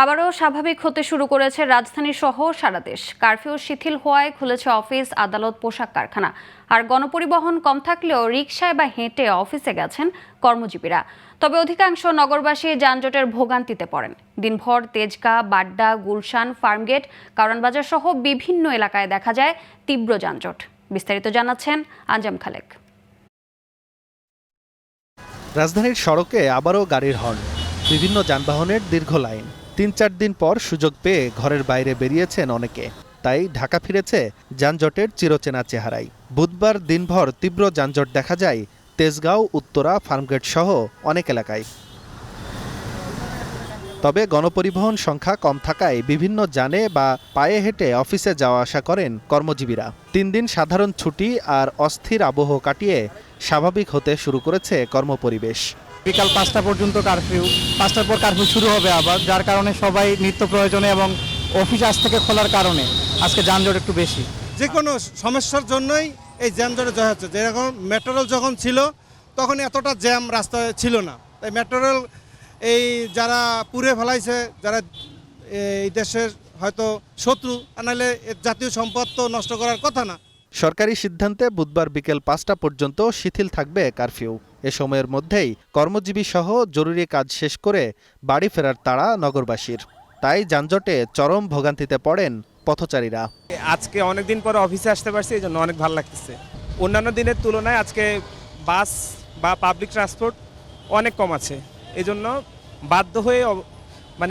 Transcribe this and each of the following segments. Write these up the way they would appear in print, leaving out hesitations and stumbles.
আবারও স্বাভাবিক হতে শুরু করেছে রাজধানী সহ সারা দেশ। কারফিউ শিথিল হওয়ায় খুলেছে অফিস, আদালত, পোশাক কারখানা। আর গণপরিবহন কম থাকলেও রিকশায় বা হেঁটে অফিসে গেছেন কর্মজীবীরা। তবে অধিকাংশ নগরবাসী যানজটের ভোগান্তিতে পড়েন। দিনভর তেজগাঁ, বাড্ডা, গুলশান, ফার্মগেট, কারওয়ানবাজার সহ বিভিন্ন এলাকায় দেখা যায় তীব্র যানজট। বিস্তারিত জানাচ্ছেন আঞ্জাম খালেক। রাজধানীর সড়কে আবারও গাড়ির হর্ন, বিভিন্ন যানবাহনের দীর্ঘ লাইন। ৩-৪ দিন পর সুযোগ পেয়ে ঘরের বাইরে বেরিয়েছেন অনেকে, তাই ঢাকা ফিরেছে যানজটের চিরচেনা চেহারাই। বুধবার দিনভর তীব্র যানজট দেখা যায় তেজগাঁও, উত্তরা, ফার্মগেট সহ অনেক এলাকায়। তবে গণপরিবহন সংখ্যা কম থাকায় বিভিন্ন যানে বা পায়ে হেঁটে অফিসে যাওয়া আসা করেন কর্মজীবীরা। ৩ দিন সাধারণ ছুটি আর অস্থির আবহ কাটিয়ে স্বাভাবিক হতে শুরু করেছে কর্মপরিবেশ। বিকাল ৫টা পর্যন্ত কারফিউ, ৫টার পর কারফিউ শুরু হবে আবার, যার কারণে সবাই নিত্য প্রয়োজনে এবং অফিস আজ থেকে খোলার কারণে আজকে যানজট একটু বেশি। যে কোনো সমস্যার জন্যই এই জ্যামজটে জয় হচ্ছে। যেরকম মেট্রো রেল যখন ছিল তখন এতটা জ্যাম রাস্তায় ছিল না, তাই মেট্রো রেল এই যারা পুড়ে ফেলাইছে, যারা এই দেশের হয়তো শত্রু, নাহলে জাতীয় সম্পদ তো নষ্ট করার কথা না। সরকারি সিদ্ধান্তে বুধবার বিকেল ৫টা পর্যন্ত শিথিল থাকবে কারফিউ। এ সময়ের মধ্যেই কর্মজীবী সহ জরুরি কাজ শেষ করে বাড়ি ফেরার তাড়া নগরবাসীর। তাই যানজটে চরম ভোগান্তিতে পড়েন পথচারীরা। আজকে অনেকদিন পরে অফিসে আসতে পারছি, এই জন্য অনেক ভালো লাগতেছে। অন্যান্য দিনের তুলনায় আজকে বাস বা পাবলিক ট্রান্সপোর্ট অনেক কম আছে, এই জন্য বাধ্য হয়ে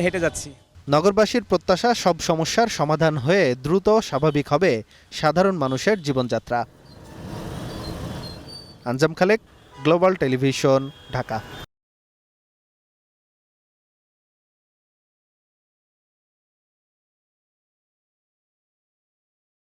হেঁটে যাচ্ছি। নগরবাসীর প্রত্যাশা, সব সমস্যার সমাধান হয়ে দ্রুত স্বাভাবিক হবে সাধারণ মানুষের জীবনযাত্রা। আঞ্জাম খালেক, গ্লোবাল টেলিভিশন, ঢাকা।